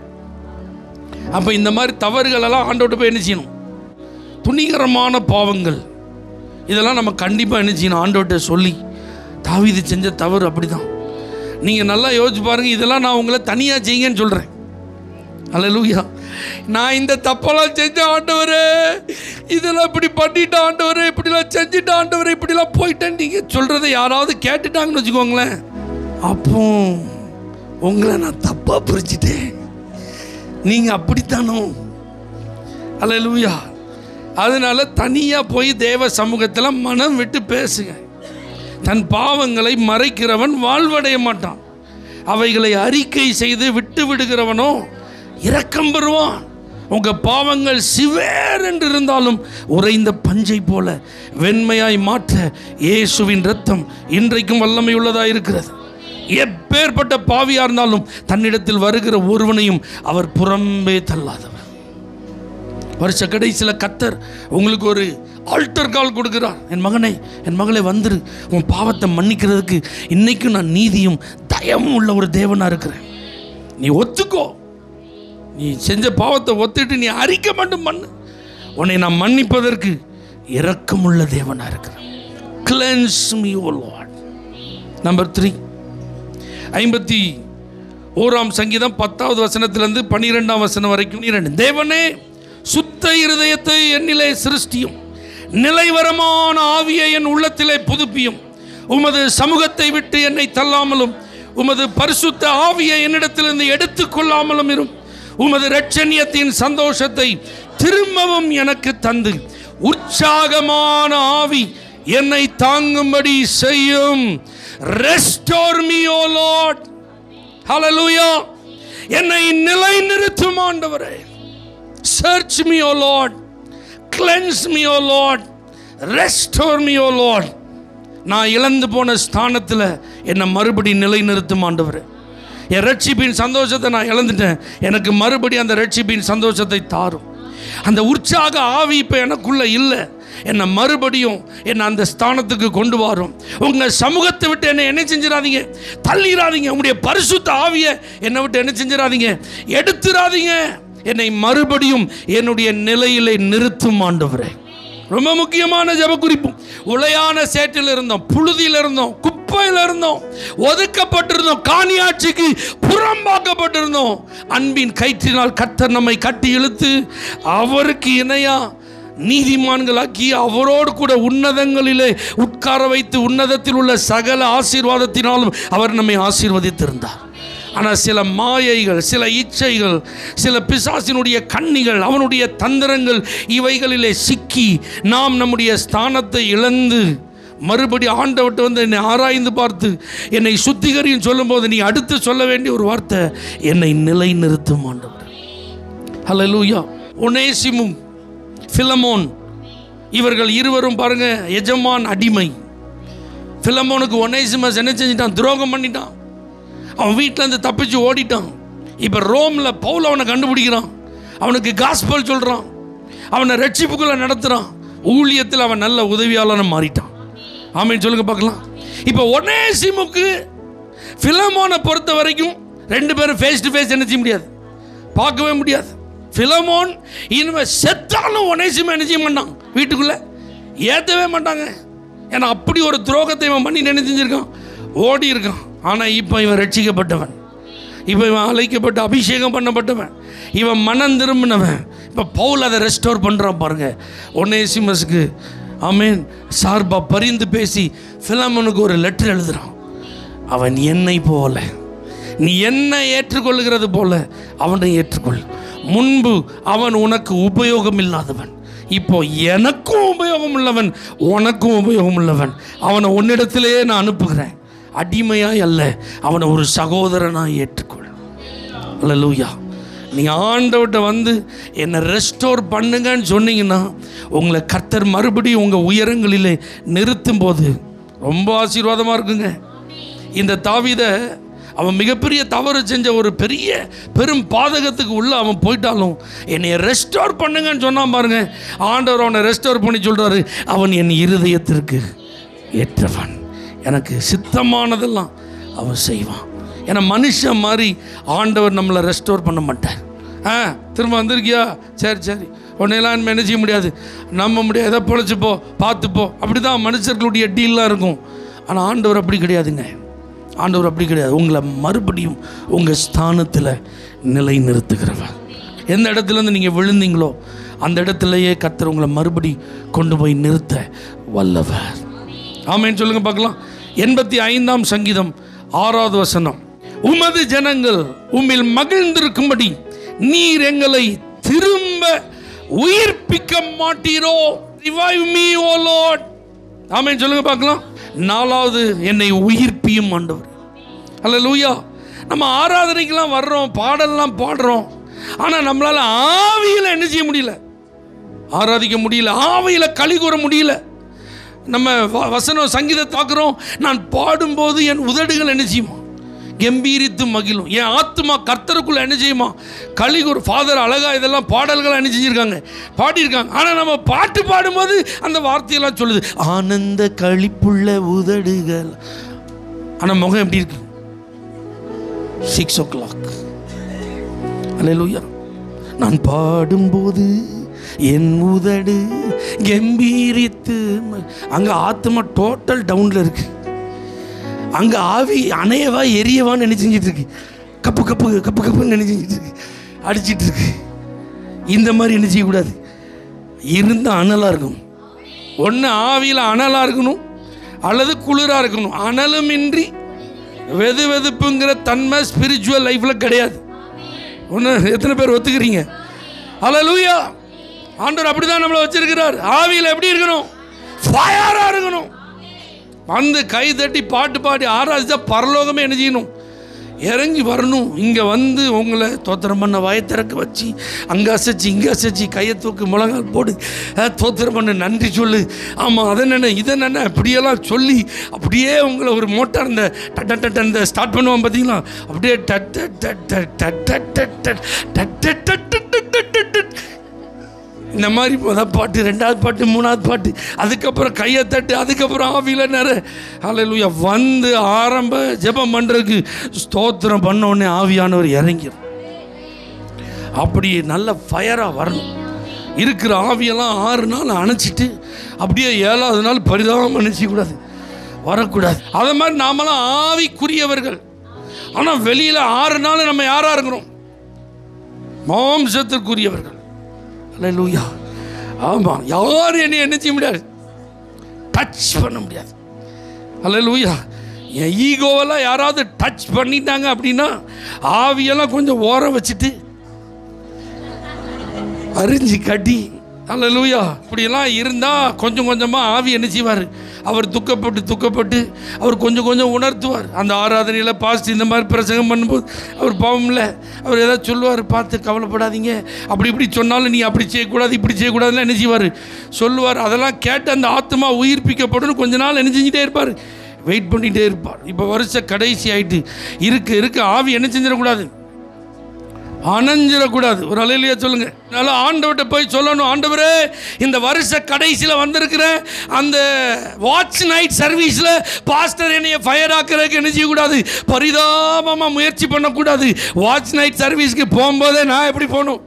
அப்போ இந்த மாதிரி தவறுகளெல்லாம் ஆண்டவர்கிட்ட போய் என்ன செய்யணும், துணிகரமான பாவங்கள் இதெல்லாம் நம்ம கண்டிப்பாக என்ன செய்யணும், ஆண்டவர்கிட்ட சொல்லி. தாவீது செஞ்ச தவறு அப்படி தான். நீங்கள் நல்லா யோசிச்சு பாருங்கள். இதெல்லாம் நான் உங்களை தனியாக செய்யுங்கன்னு சொல்கிறேன். அல்லேலூயா. நான் இந்த தப்பெல்லாம் செஞ்சேன் ஆண்டவரே, இதெல்லாம் இப்படி பண்ணிட்டேன் ஆண்டவரே, இப்படிலாம் செஞ்சுட்டேன் ஆண்டவரே, இப்படிலாம் போயிட்டேன் நீங்கள் சொல்கிறத யாராவது கேட்டுட்டாங்கன்னு வச்சுக்கோங்களேன், அப்போ உங்களை நான் தப்பாக புரிஞ்சிட்டேன், நீங்கள் அப்படித்தானோ. அல்லேலூயா. அதனால் தனியாக போய் தேவ சமூகத்தில் மனம் விட்டு பேசுங்க. தன் பாவங்களை மறைக்கிறவன் வாழ்வடைய மாட்டான், அவைகளை அறிக்கை செய்து விட்டு விடுகிறவனோ இரக்கம் பெறுவான். உங்கள் பாவங்கள் சிவேர் என்று இருந்தாலும் உறைந்த பஞ்சை போல வெண்மையாய் மாற்ற இயேசுவின் இரத்தம் இன்றைக்கும் வல்லமை உள்ளதாக இருக்கிறது. எப்பேற்பட்ட பாவியாக இருந்தாலும் தன்னிடத்தில் வருகிற ஒருவனையும் அவர் புறம்பே தள்ளாதவர். வருஷ கடைசியில் கர்த்தர் உங்களுக்கு ஒரு ஆல்டர் கால் கொடுக்கிறார். என் மகனே, என் மகளே, வந்துரு, உன் பாவத்தை மன்னிக்கிறதுக்கு இன்னைக்கும் நான் நீதியும் தயமும் உள்ள ஒரு தேவனாக இருக்கிறேன். நீ ஒத்துக்கோ, நீ செஞ்ச பாவத்தை ஒத்துட்டு நீ அறிக்கை மட்டும் பண்ணு, உன்னை நான் மன்னிப்பதற்கு இரக்கமுள்ள தேவனாக இருக்கிறேன். Cleanse me, O Lord. Number 3, 51ஆம் சங்கீதம் 10வது வசனத்திலிருந்து 12ஆம் வசனம் வரைக்கும் 2. தேவனே, சுத்த இருதயத்தை என்னிலே சிருஷ்டியும், நிலைவரமான ஆவியை என் உள்ளத்திலே புதுப்பியும். உமது சமூகத்தை விட்டு என்னை தள்ளாமலும், உமது பரிசுத்த ஆவியை என்னிடத்திலிருந்து எடுத்துக்கொள்ளாமலும் இரும். உமது இரட்சணியத்தின் சந்தோஷத்தை திரும்பவும் எனக்கு தந்து, உற்சாகமான ஆவி என்னை தாங்கும்படி செய்யும். Restore me, O Lord. Hallelujah. என்னை நிலைநிறுத்தும் ஆண்டவரே. Search me, O Lord. Cleanse me, O Lord. Restore me, O Lord. நான் இழந்து போன ஸ்தானத்தில் என்னை மறுபடி நிலைநிறுத்தும் ஆண்டவரே. என் ரட்சிப்பின் சந்தோஷத்தை நான் இழந்துட்டேன், எனக்கு மறுபடி அந்த ரட்சிப்பின் சந்தோஷத்தை தாரும். அந்த உற்சாக ஆவி இப்போ எனக்குள்ள இல்லை, என்னை மறுபடியும் என்னை அந்த ஸ்தானத்துக்கு கொண்டு வரும். உங்கள் சமூகத்தை விட்டு என்னை என்ன செஞ்சிடாதீங்க, தள்ளிடாதீங்க. உங்களுடைய பரிசுத்த ஆவியை என்னை விட்டு என்ன செஞ்சிடாதீங்க, எடுத்துடாதீங்க. என்னை மறுபடியும் என்னுடைய நிலையிலே நிறுத்தும் ஆண்டவரே. ரொம்ப முக்கியமான ஜெப குறிப்பு. உளையான சேற்றில் இருந்தோம், புழுதியில் இருந்தோம், குப்பையில் இருந்தோம், ஒதுக்கப்பட்டிருந்தோம், காணியாட்சிக்கு புறம்பாக்கப்பட்டிருந்தோம். அன்பின் கயிற்றினால் கர்த்தர் நம்மை கட்டி இழுத்து அவருக்கு இணையா நீதிமான்களாக்கி அவரோடு கூட உன்னதங்களிலே உட்கார வைத்து உன்னதத்தில் உள்ள சகல ஆசீர்வாதத்தினாலும் அவர் நம்மை ஆசீர்வதித்திருந்தார். ஆனால் சில மாயைகள், சில இச்சைகள், சில பிசாசினுடைய கண்ணிகள், அவனுடைய தந்திரங்கள், இவைகளிலே சிக்கி நாம் நம்முடைய ஸ்தானத்தை இழந்து மறுபடி ஆண்டவர்கிட்ட வந்து என்னை ஆராய்ந்து பார்த்து என்னை சுத்திகரின்னு சொல்லும்போது நீ அடுத்து சொல்ல வேண்டிய ஒரு வார்த்தை, என்னை நிலைநிறுத்தும் ஆண்டவர். ஹல்லேலூயா. ஒனேசிமும் பிலமோன் இவர்கள் இருவரும் பாருங்க, எஜமான் அடிமை. பிலமோனுக்கு ஒனேசிமஸ் என்ன செஞ்சிட்டான், துரோகம் பண்ணிட்டான். அவன் வீட்டிலேருந்து தப்பிச்சு ஓடிட்டான். இப்போ ரோமில் பவுல் அவனை கண்டுபிடிக்கிறான், அவனுக்கு காஸ்பல் சொல்கிறான், அவனை ரட்சிப்புக்குள்ளே நடத்துகிறான். ஊழியத்தில் அவன் நல்ல உதவியாளனை மாறிட்டான். ஆமேன்னு சொல்லுங்க பார்க்கலாம். இப்போ ஒனேசிமுக்கு பிலமோனை பொறுத்த வரைக்கும் 2 பேரும் ஃபேஸ் டு ஃபேஸ் என்ன செய்ய முடியாது, பார்க்கவே முடியாது. பிலமோன் இனிமேல் செத்தாலும் ஒனேசிமை என்ன செய்ய மாட்டான், வீட்டுக்குள்ளே ஏற்றவே மாட்டாங்க. ஏன்னா அப்படி ஒரு துரோகத்தை இவன் பண்ணி என்ன செஞ்சிருக்கான், ஓடி இருக்கான். ஆனால் இப்போ இவன் ரட்சிக்கப்பட்டவன், இப்போ இவன் அழைக்கப்பட்டு அபிஷேகம் பண்ணப்பட்டவன், இவன் மனம் திரும்பினவன். இப்போ பவுல் அதை ரெஸ்டோர் பண்ணுறான் பாருங்க. ஒனேசிமஸுக்கு ஆமேன் சார்பா பரிந்து பேசி பிலமோனுக்கு ஒரு லெட்டர் எழுதுகிறான். அவன் என்னை போல, நீ என்னை ஏற்றுக்கொள்ளுகிறது போல அவனை ஏற்றுக்கொள். முன்பு அவன் உனக்கு உபயோகம் இல்லாதவன், இப்போ எனக்கும் உபயோகம் உள்ளவன், உனக்கும் உபயோகம் உள்ளவன். அவனை உன்னிடத்திலேயே நான் அனுப்புகிறேன். அடிமையாய் அல்ல, அவனை ஒரு சகோதரனாய் ஏற்றுக்கொள். அல்லேலூயா. நீ ஆண்டவர்கிட்ட வந்து என்னை ரெஸ்டோர் பண்ணுங்கன்னு சொன்னீங்கன்னா உங்களை கர்த்தர் மறுபடியும் உங்கள் உயரங்களிலே நிறுத்தும் போது ரொம்ப ஆசீர்வாதமாக இருக்குங்க. இந்த தாவீதை அவன் மிகப்பெரிய தவறு செஞ்ச ஒரு பெரும் பாதகத்துக்கு உள்ள அவன் போயிட்டாலும் என்னை ரெஸ்டோர் பண்ணுங்கன்னு சொன்னான் பாருங்க. ஆண்டவர் அவனை ரெஸ்டோர் பண்ணி சொல்கிறாரு, அவன் என் இருதயத்திற்கு ஏற்றவன், எனக்கு சித்தமானதெல்லாம் அவன் செய்வான். ஏன்னா மனுஷன் மாதிரி ஆண்டவர் நம்மளை ரெஸ்டோர் பண்ண மாட்டார். திரும்ப வந்திருக்கியா, சரி உன்னையெல்லாம் என்ன செய்ய முடியாது, நம்ப முடியாது, எதை பொழைச்சிப்போ பார்த்துப்போ, அப்படி தான் மனுஷர்களுடைய டீல்லாம் இருக்கும். ஆனால் ஆண்டவர் அப்படி கிடையாதுங்க. ஆண்டவர் அப்படி கிடையாது. உங்களை மறுபடியும் உங்கள் ஸ்தானத்தில் நிலை நிறுத்துகிறவர். எந்த இடத்துலேருந்து நீங்கள் விழுந்தீங்களோ அந்த இடத்துலையே கர்த்தர் உங்களை மறுபடி கொண்டு போய் நிறுத்த வல்லவர். ஆமேன்னு சொல்லுங்கள் பார்க்கலாம். 85ஆம் சங்கீதம் 6வது வசனம். உமது ஜனங்கள் உம்மில் மகிழ்ந்திருக்கும்படி நீர் எங்களை திரும்ப உயிர்ப்பிக்க மாட்டீரோ. ரிவைவ் மீ ஓ லார்ட். ஆமேன்னு சொல்லுங்க பார்க்கலாம். 4வது, என்னை உயிர்ப்பியும் ஆண்டவர். அல்லேலூயா. நம்ம ஆராதனைக்கெல்லாம் வர்றோம், பாடலாம் பாடுறோம், ஆனால் நம்மளால் ஆவியில் என்ன செய்ய முடியல, ஆராதிக்க முடியல, ஆவியில் களி கூற முடியல. நம்ம வசனம் சங்கீதத்தை பார்க்குறோம், நான் பாடும்போது என் உதடுகள் என்ன செய்யுமா, கம்பீரித்து மகிழும். என் ஆத்மா கர்த்தருக்குள்ள என்ன செய்யுமா, களிகூர். ஃபாதர் அழகா இதெல்லாம் பாடல்கள் என்ன செஞ்சிருக்காங்க, பாடியிருக்காங்க. ஆனால் நம்ம பாட்டு பாடும்போது அந்த வார்த்தையெல்லாம் சொல்லுது, ஆனந்த களிப்புள்ள உதடுகள். ஆனால் முகம் எப்படி இருக்கு, 6 o'clock. அல்லேலூயா. நான் பாடும்போது என் உதடு கம்பீரித்து, அங்கே ஆத்மா டோட்டல் டவுனில் இருக்கு. அங்கே ஆவி அணையவா எரியவான்னு நினைச்சிட்டு இருக்கு. கப்பு கப்பு கப்பு கப்புன்னு நினைச்சிட்டு இருக்கு, அடிச்சிட்டு இருக்கு. இந்த மாதிரி என்ன செய்யக்கூடாது, இருந்தால் அனலாக இருக்கணும். ஒன்று ஆவியில் அனலாக இருக்கணும் அல்லது குளிராக இருக்கணும். அனலுமின்றி வெது வெதுப்புங்கிற தன்மை ஸ்பிரிச்சுவல் லைஃப்பில் கிடையாது. ஒன்று எத்தனை பேர் ஒத்துக்கிறீங்க? ஹல்லேலூயா. ஆண்டவர் அப்படி தான் நம்மளை வச்சிருக்கிறார். ஆவியில் எப்படி இருக்கணும், ஃபயராக இருக்கணும். வந்து கை தட்டி பாட்டு பாடி ஆராய்ச்சா பரலோகமே என்ன செய்யணும், இறங்கி வரணும். இங்கே வந்து உங்களை தோத்திரம் பண்ண வாயை திறக்க வச்சு அங்கே அசைச்சு இங்கே அசைச்சு கையை தூக்கு முழங்கால் போடு தோத்திரம் பண்ண நன்றி சொல்லு, ஆமாம் அதை நினை இதை நினை இப்படியெல்லாம் சொல்லி அப்படியே உங்களை ஒரு மோட்டார் இந்த டட்ட இந்த ஸ்டார்ட் பண்ணுவான் பார்த்தீங்களா, அப்படியே இந்த மாதிரி முதல் பாட்டு, ரெண்டாவது பாட்டு, மூணாவது பாட்டு, அதுக்கப்புறம் கையை தட்டு, அதுக்கப்புறம் ஆவியில் நிறைய ஹல்லேலூயா வந்து ஆரம்ப ஜெபம் பண்ணுறதுக்கு ஸ்தோத்திரம் பண்ண உடனே ஆவியானவர் இறங்கிடும். அப்படி நல்ல ஃபயராக வரணும். இருக்கிற ஆவியெல்லாம் 6 நாள் அணைச்சிட்டு அப்படியே 7வது நாள் பரிதாபம் நினைச்சக்கூடாது, வரக்கூடாது. அதை மாதிரி நாமெல்லாம் ஆவிக்குரியவர்கள். ஆனால் வெளியில் 6 நாள் நம்ம யாராக இருக்கிறோம், மாம்சத்திற்குரியவர்கள். ஹல்லேலூயா. ஆமாம், யாரும் என்னை என்ன செய்ய முடியாது, டச் பண்ண முடியாது. ஹல்லேலூயா. என் ஈகோவெல்லாம் யாராவது டச் பண்ணிட்டாங்க அப்படின்னா ஆவியெல்லாம் கொஞ்சம் ஓரம் வச்சுட்டு அரிஞ்சு கட்டி, ஹல்லேலூயா, இப்படியெல்லாம் இருந்தால் கொஞ்சம் கொஞ்சமாக ஆவி என்ன செய்வார், அவர் துக்கப்பட்டு அவர் கொஞ்சம் கொஞ்சம் உணர்த்துவார். அந்த ஆராதனையில் பாஸ்ட் இந்த மாதிரி பிரசங்கம் பண்ணும்போது அவர் பாவம் இல்லை, அவர் ஏதாவது சொல்லுவார், பார்த்து கவலைப்படாதீங்க, அப்படி இப்படி சொன்னாலும் நீ அப்படி செய்யக்கூடாது இப்படி செய்யக்கூடாதுன்னு என்ன செய்வார் சொல்லுவார். அதெல்லாம் கேட்டு அந்த ஆத்மா உயிர்ப்பிக்கப்படும். கொஞ்ச நாள் என்ன செஞ்சுட்டே இருப்பார், வெயிட் பண்ணிகிட்டே இருப்பார். இப்போ வருஷ கடைசி ஆகிட்டு இருக்க ஆவி என்ன செஞ்சிடக்கூடாது, அணைஞ்சிடக்கூடாது. ஒரு அல்லேலூயா சொல்லுங்க. அதனால ஆண்டவர்கிட்ட போய் சொல்லணும், ஆண்டவரே இந்த வருஷ கடைசியில் வந்திருக்கிற அந்த வாட்ச் நைட் சர்வீஸில் பாஸ்டர் என்னைய ஃபயர் ஆக்கிறதுக்கு என்ன செய்யக்கூடாது, பரிதாபமாக முயற்சி பண்ணக்கூடாது. வாட்ச் நைட் சர்வீஸ்க்கு போகும்போதே நான் எப்படி போகணும்,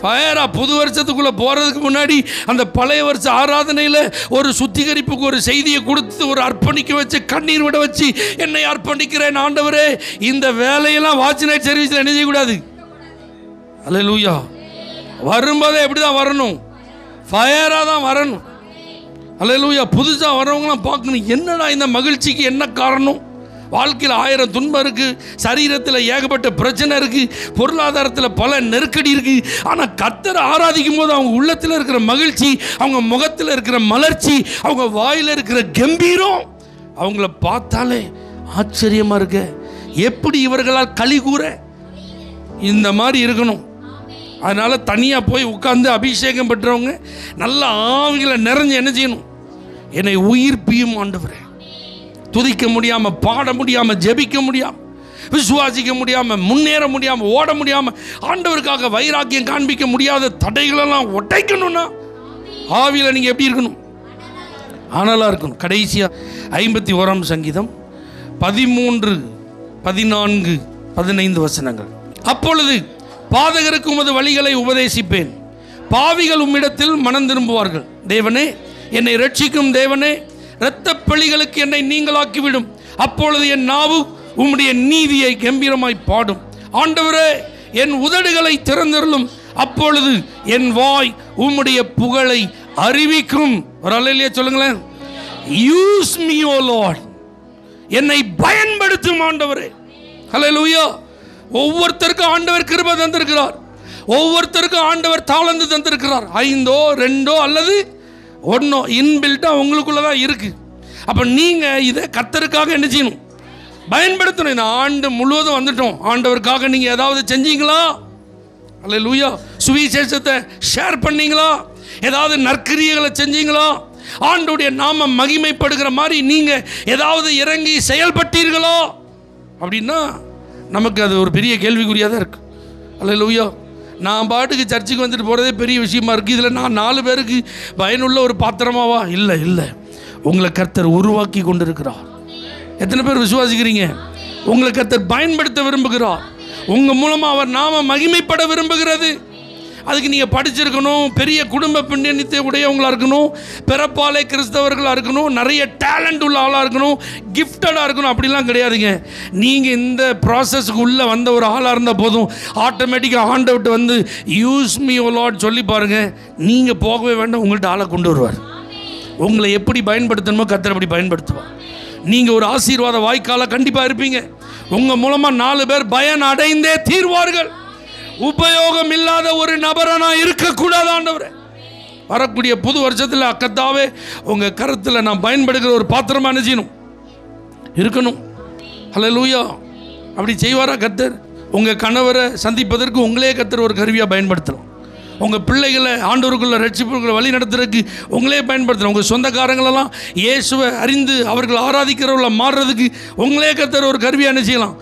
ஃபயராக. புது வருஷத்துக்குள்ளே போகிறதுக்கு முன்னாடி அந்த பழைய வருஷ ஆராதனையில் ஒரு சுத்திகரிப்புக்கு ஒரு செய்தியை கொடுத்து ஒரு அர்ப்பணிக்க வச்சு கண்ணீர் விட வச்சு என்னை அர்ப்பணிக்கிறேன் ஆண்டவரே, இந்த வேலையெல்லாம் வாட்ச் நைட் சர்வீஸில் என்ன செய்யக்கூடாது. ஹல்லேலூயா. வரும்போதே எப்படி தான் வரணும், ஃபயராக தான் வரணும். ஹல்லேலூயா. புதுசாக வரவங்களாம் பார்க்கணும், என்னடா இந்த மகிழ்ச்சிக்கு என்ன காரணம். வாழ்க்கையில் 1000 துன்பம் இருக்குது, சரீரத்தில் ஏகப்பட்ட பிரச்சனை இருக்குது, பொருளாதாரத்தில் பல நெருக்கடி இருக்குது. ஆனால் கர்த்தரை ஆராதிக்கும் போது அவங்க உள்ளத்தில் இருக்கிற மகிழ்ச்சி, அவங்க முகத்தில் இருக்கிற மலர்ச்சி, அவங்க வாயில் இருக்கிற கம்பீரம், அவங்கள பார்த்தாலே ஆச்சரியமாக இருக்கு. எப்படி இவர்களால் களி கூற இந்த மாதிரி இருக்கணும். அதனால் தனியாக போய் உட்கார்ந்து அபிஷேகம் பெற்றவங்க நல்ல ஆவிகளை நிறைஞ்சு என்ன செய்யணும், என்னை உயிர்ப்பியும் ஆண்டவரே. துதிக்க முடியாமல், பாட முடியாமல், ஜெபிக்க முடியாமல், விசுவாசிக்க முடியாமல், முன்னேற முடியாமல், ஓட முடியாமல், ஆண்டவருக்காக வைராக்கியம் காண்பிக்க முடியாத தடைகளெல்லாம் உடைக்கணும்னா ஆவியில் நீங்கள் எப்படி இருக்கணும், அனலாக இருக்கணும். கடைசியாக 51ஆம் சங்கீதம் 13, 14, 15 வசனங்கள். அப்பொழுது பாதகருக்கு உமது வழிகளை உபதேசிப்பேன், பாவிகள் உம்மிடத்தில் மனம் திரும்புவார்கள். தேவனே என்னை ரட்சிக்கும் தேவனே, இரத்த பழிகளுக்கு என்னை நீங்களாக்கிவிடும். அப்பொழுது என் நாவு உம்முடைய நீதியை கம்பீரமாய் பாடும். ஆண்டவரே என் உதடுகளை திறந்தருளும், அப்பொழுது என் வாய் உம்முடைய புகழை அறிவிக்கும். ஒரு அல்லேலூயா சொல்லுங்களேன். யூஸ் மீ ஓ லார்ட், என்னை பயன்படுத்தும் ஆண்டவரே. அல்லேலூயா. ஒவ்வொருத்தருக்கும் ஆண்டவர் கிருபை தந்திருக்கிறார், ஒவ்வொருத்தருக்கும் ஆண்டவர் தாளந்து தந்திருக்கிறார். 5, 2 அல்லது 1 இன்பில்ட்டாக உங்களுக்குள்ள தான் இருக்குது. அப்போ நீங்கள் இதை கர்த்தருக்காக என்ன செய்யணும், பயன்படுத்தணும். இந்த ஆண்டு முழுவதும் வந்துட்டோம், ஆண்டவருக்காக நீங்கள் ஏதாவது செஞ்சீங்களா? அல்லேலூயா. சுவிசேஷத்தை ஷேர் பண்ணீங்களா? ஏதாவது நற்கிரியைகளை செஞ்சீங்களா? ஆண்டவருடைய நாம மகிமைப்படுகிற மாதிரி நீங்கள் ஏதாவது இறங்கி செயல்பட்டீர்களா? அப்படின்னா நமக்கு அது ஒரு பெரிய கேள்விக்குறியாக தான் இருக்குது. அல்லேலூயா. நான் பாட்டுக்கு சர்ச்சுக்கு வந்துட்டு போகிறதே பெரிய விஷயமா இருக்குது. இதில் நான் 4 பேருக்கு பயனுள்ள ஒரு பாத்திரமாவா? இல்லை இல்லை, உங்களை கர்த்தர் உருவாக்கி கொண்டு இருக்கிறார். எத்தனை பேர் விசுவாசிக்கிறீங்க? உங்களை கர்த்தர் பயன்படுத்த விரும்புகிறார். உங்கள் மூலமாக அவர் நாம மகிமைப்பட விரும்புகிறது. அதுக்கு நீங்கள் படிச்சிருக்கணும், பெரிய குடும்ப பின்னணித்தை உடையவங்களாக இருக்கணும், பிறப்பாலே கிறிஸ்தவர்களாக இருக்கணும், நிறைய டேலண்ட் உள்ள ஆளாக இருக்கணும், கிஃப்டடாக இருக்கணும். அப்படிலாம் கிடையாதுங்க. நீங்கள் இந்த ப்ராசஸ்க்கு உள்ளே வந்த ஒரு ஆளாக இருந்தால் போதும், ஆட்டோமேட்டிக்காக ஆண்டவர்கிட்ட வந்து யூஸ் மீ ஓ லார்ட் சொல்லி பாருங்கள். நீங்கள் போகவே வேண்டாம், உங்கள்கிட்ட ஆளை கொண்டு வருவார். உங்களை எப்படி பயன்படுத்தணுமோ கர்த்தர் அப்படி பயன்படுத்துவார். நீங்கள் ஒரு ஆசீர்வாத வாய்க்கால கண்டிப்பாக இருப்பீங்க. உங்கள் மூலமாக 4 பேர் பயன் அடைந்தே தீர்வார்கள். உபயோகம் இல்லாத ஒரு நபரை நான் இருக்கக்கூடாது ஆண்டவரே. வரக்கூடிய புது வருஷத்தில் கர்த்தாவே உங்கள் கருத்தில் நான் பயன்படுகிற ஒரு பாத்திரமாக நினைச்சணும் இருக்கணும். ஹல்லேலூயா. அப்படி செய்வாரா கர்த்தர்? உங்கள் கணவரை சந்திப்பதற்கு உங்களே கர்த்தர் ஒரு கருவியாக பயன்படுத்தலாம். உங்கள் பிள்ளைகளை ஆண்டவருக்குள்ள ரட்சிப்புகளை வழி நடத்துறதுக்கு உங்களே பயன்படுத்தலாம். உங்கள் சொந்தக்காரங்களெல்லாம் இயேசுவை அறிந்து அவர்கள் ஆராதிக்கிறவர்கள மாறுறதுக்கு உங்களே கர்த்தர் ஒரு கருவியாக என்ன செய்யலாம்?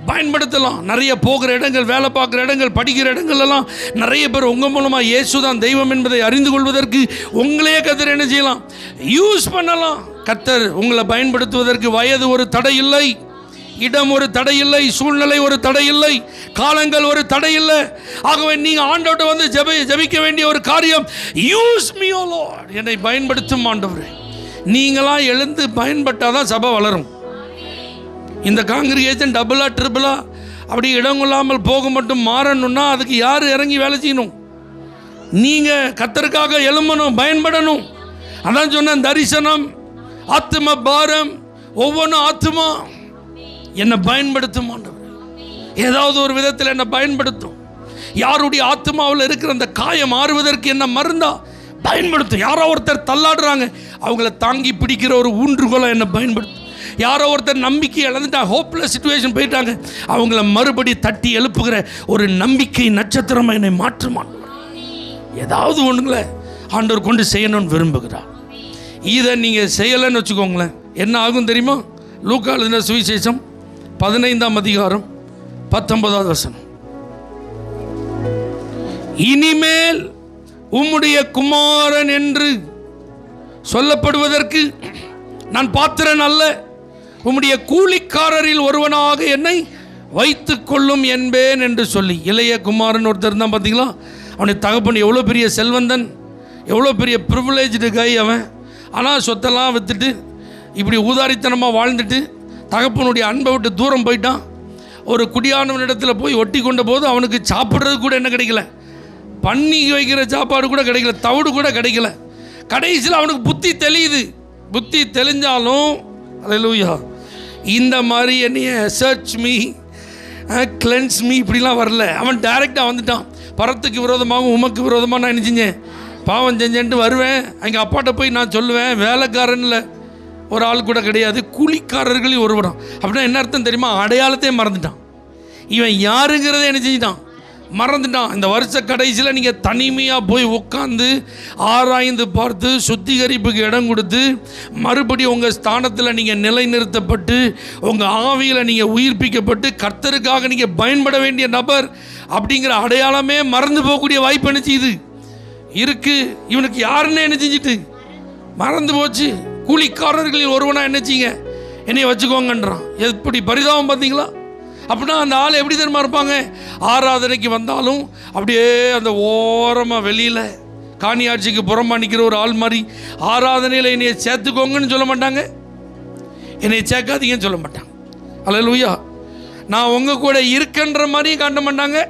பயன்படுத்தலாம். நிறைய போகிற இடங்கள், வேலை பார்க்குற இடங்கள், படிக்கிற இடங்கள்லாம் நிறைய பேர் உங்கள் மூலமாக இயேசு தான் தெய்வம் என்பதை அறிந்து கொள்வதற்கு உங்களே கர்த்தர் என்ன செய்யலாம்? யூஸ் பண்ணலாம். கர்த்தர் உங்களை பயன்படுத்துவதற்கு வயது ஒரு தடை இல்லை, இடம் ஒரு தடை இல்லை, சூழ்நிலை ஒரு தடை இல்லை, காலங்கள் ஒரு தடை இல்லை. ஆகவே நீங்கள் ஆண்டவர்கிட்ட வந்து ஜெபிக்க வேண்டிய ஒரு காரியம், யூஸ் மீ ஓ லார்ட், என்னை பயன்படுத்தும் ஆண்டவரே. நீங்களாம் எழுந்து பயன்பட்டாதான் சபை வளரும். இந்த காங்கிரிகேஷன் டபுளா ட்ரிபிளா அப்படி இடம் கொள்ளாமல் போக மட்டும் மாறணும்னா அதுக்கு யார் இறங்கி வேலை செய்யணும்? நீங்கள் கர்த்தருக்காக எழும்பணும், பயன்படணும். அதான் சொன்னேன், தரிசனம், ஆத்தும பாரம், ஒவ்வொன்றும் ஆத்துமா என்னை பயன்படுத்தும் ஆண்டவர். ஏதாவது ஒரு விதத்தில் என்னை பயன்படுத்தும். யாருடைய ஆத்மாவில் இருக்கிற அந்த காயம் மாறுவதற்கு என்ன மருந்தா பயன்படுத்தும். யாரோ ஒருத்தர் தள்ளாடுறாங்க, அவங்கள தாங்கி பிடிக்கிற ஒரு ஊன்றுகோலை என்னை பயன்படுத்தும். யாரோ ஒருத்தர் நம்பிக்கை இழந்துட்டா, ஹோப்லெஸ் சிச்சுவேஷன் போயிட்டாங்க, அவங்கள மறுபடி தட்டி எழுப்புகிற ஒரு நம்பிக்கை நட்சத்திரமாக என்னை மாற்றும் ஆண்டவர். ஏதாவது ஒன்றுங்களை ஆண்டவர் கொண்டு செய்யணும்னு விரும்புகிறார். இதை நீங்கள் செய்யலைன்னு வச்சுக்கோங்களேன், என்ன ஆகும் தெரியுமா? லூக்கா எழுதின சுவிசேஷம் 15ஆம் அதிகாரம் 19வது வசனம். இனிமேல் உம்முடைய குமாரன் என்று சொல்லப்படுவதற்கு நான் பாத்திரன் அல்ல, உம்முடைய கூலிக்காரரில் ஒருவனாக என்னை வைத்துக் கொள்ளும் என்பேன் என்று சொல்லி. இளைய குமாரன் ஒருத்தர் இருந்தான் பார்த்தீங்களா? அவனுடைய தகப்பன் எவ்வளோ பெரிய செல்வந்தன், எவ்வளோ பெரிய ப்ரிவிலேஜ்டு கை அவன். ஆனால் சொத்தெல்லாம் விற்றுட்டு இப்படி ஊதாரித்தனமாக வாழ்ந்துட்டு தகப்பனுடைய அன்பை விட்டு தூரம் போயிட்டான். ஒரு குடியானவனிடத்தில் போய் ஒட்டி கொண்ட போது அவனுக்கு சாப்பிட்றது கூட என்ன கிடைக்கல, பண்ணி வைக்கிற சாப்பாடு கூட கிடைக்கல, தவிடு கூட கிடைக்கல. கடைசியில் அவனுக்கு புத்தி தெளியுது. புத்தி தெளிஞ்சாலும் அல்லேலூயா இந்த மாதிரி என்னைய சர்ச் மீ, கிளென்ஸ் மீ இப்படிலாம் வரல. அவன் டைரெக்டாக வந்துட்டான். பரத்துக்கு விரோதமாகவும் உமக்கு விரோதமாக நான் என்ன செஞ்சேன், பாவம் செஞ்சேன்ட்டு வருவேன். எங்கள் அப்பாட்ட போய் நான் சொல்லுவேன், வேலைக்காரனில் ஒரு ஆள் கூட கிடையாது, கூலிக்காரர்களையும் ஒருவடம். அப்படின்னா என்ன அர்த்தம் தெரியுமா? அடையாளத்தையே மறந்துட்டான். இவன் யாருங்கிறத என்ன செஞ்சிட்டான், மறந்துட்டான். இந்த வருஷ கடைசியில் நீங்கள் தனிமையாக போய் உட்காந்து ஆராய்ந்து பார்த்து சுத்திகரிப்புக்கு இடம் கொடுத்து மறுபடியும் உங்கள் ஸ்தானத்தில் நீங்கள் நிலைநிறுத்தப்பட்டு உங்கள் ஆவியில் நீங்கள் உயிர்ப்பிக்கப்பட்டு கர்த்தருக்காக நீங்கள் பயன்பட வேண்டிய நபர் அப்படிங்கிற அடையாளமே மறந்து போகக்கூடிய வாய்ப்பு என்ன செய்யுது இருக்குது. இவனுக்கு யாருன்னு என்ன செஞ்சுட்டு மறந்து போச்சு. கூலிக்காரர்களில் ஒருவனா என்ன செய்யுங்க, என்னைய வச்சுக்கோங்கன்றான். எப்படி பரிதாபம் பார்த்தீங்களா? அப்படின்னா அந்த ஆள் எப்படி தெரியுமா இருப்பாங்க? ஆராதனைக்கு வந்தாலும் அப்படியே அந்த ஓரமாக வெளியில் காணியாட்சிக்கு புறமா நிற்கிற ஒரு ஆள் மாதிரி ஆராதனையில் என்னையை சேர்த்துக்கோங்கன்னு சொல்ல மாட்டாங்க, என்னையை சேர்க்காதீங்கன்னு சொல்ல மாட்டாங்க. அல்லேலூயா. நான் உங்கள் கூட இருக்கன்ற மாதிரியும் காட்ட மாட்டாங்க,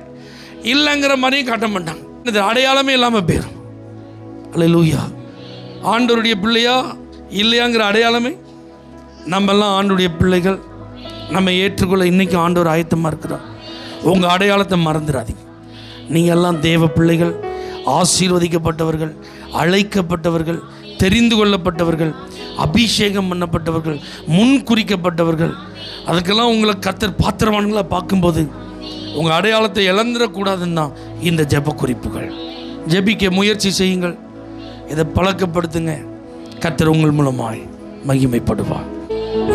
இல்லைங்கிற மாதிரியும் காட்ட மாட்டாங்க. இது அடையாளமே இல்லாமல் போயிடும். அல்லேலூயா. ஆண்டவருடைய பிள்ளையா இல்லையாங்கிற அடையாளமே. நம்மெல்லாம் ஆண்டவருடைய பிள்ளைகள், நம்ம ஏற்றுக்கொள்ள இன்றைக்கி ஆண்டவர் ஆயத்தமாக இருக்கிறார். உங்கள் அடையாளத்தை மறந்துடாதீங்க. நீங்கள் எல்லாம் தேவ பிள்ளைகள், ஆசீர்வதிக்கப்பட்டவர்கள், அழைக்கப்பட்டவர்கள், தெரிந்து கொள்ளப்பட்டவர்கள், அபிஷேகம் பண்ணப்பட்டவர்கள், முன் குறிக்கப்பட்டவர்கள். அதுக்கெல்லாம் உங்களை கர்த்தர் பாத்திரவான்களாக பார்க்கும்போது உங்கள் அடையாளத்தை இழந்துடக்கூடாதுன்னு தான் இந்த ஜெப குறிப்புகள். ஜெபிக்க முயற்சி செய்யுங்கள், இதை பழக்கப்படுத்துங்க. கர்த்தர் உங்கள் மூலமாய் மகிமைப்படுவார்.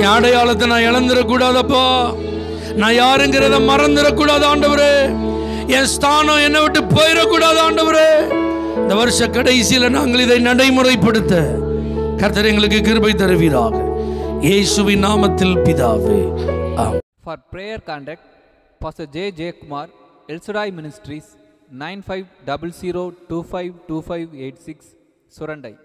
என் அடையாளத்தை நான் இழந்துடக்கூடாதப்பா, நான் யாருங்கிறத மறந்துடக்கூடாது ஆண்டவரே, என் ஸ்தானம் என்னை விட்டு போயிடக்கூடாது ஆண்டவரே. இந்த வருஷ கடைசியில் நாங்கள் இதை நடைமுறைப்படுத்த கர்த்தர் எங்களுக்கு கிருபை தருவீராக. இயேசுவின் நாமத்தில் பிதாவே. For prayer contact Pastor J. Kumar, El Shaddai Ministries, 9500252586 Surandai.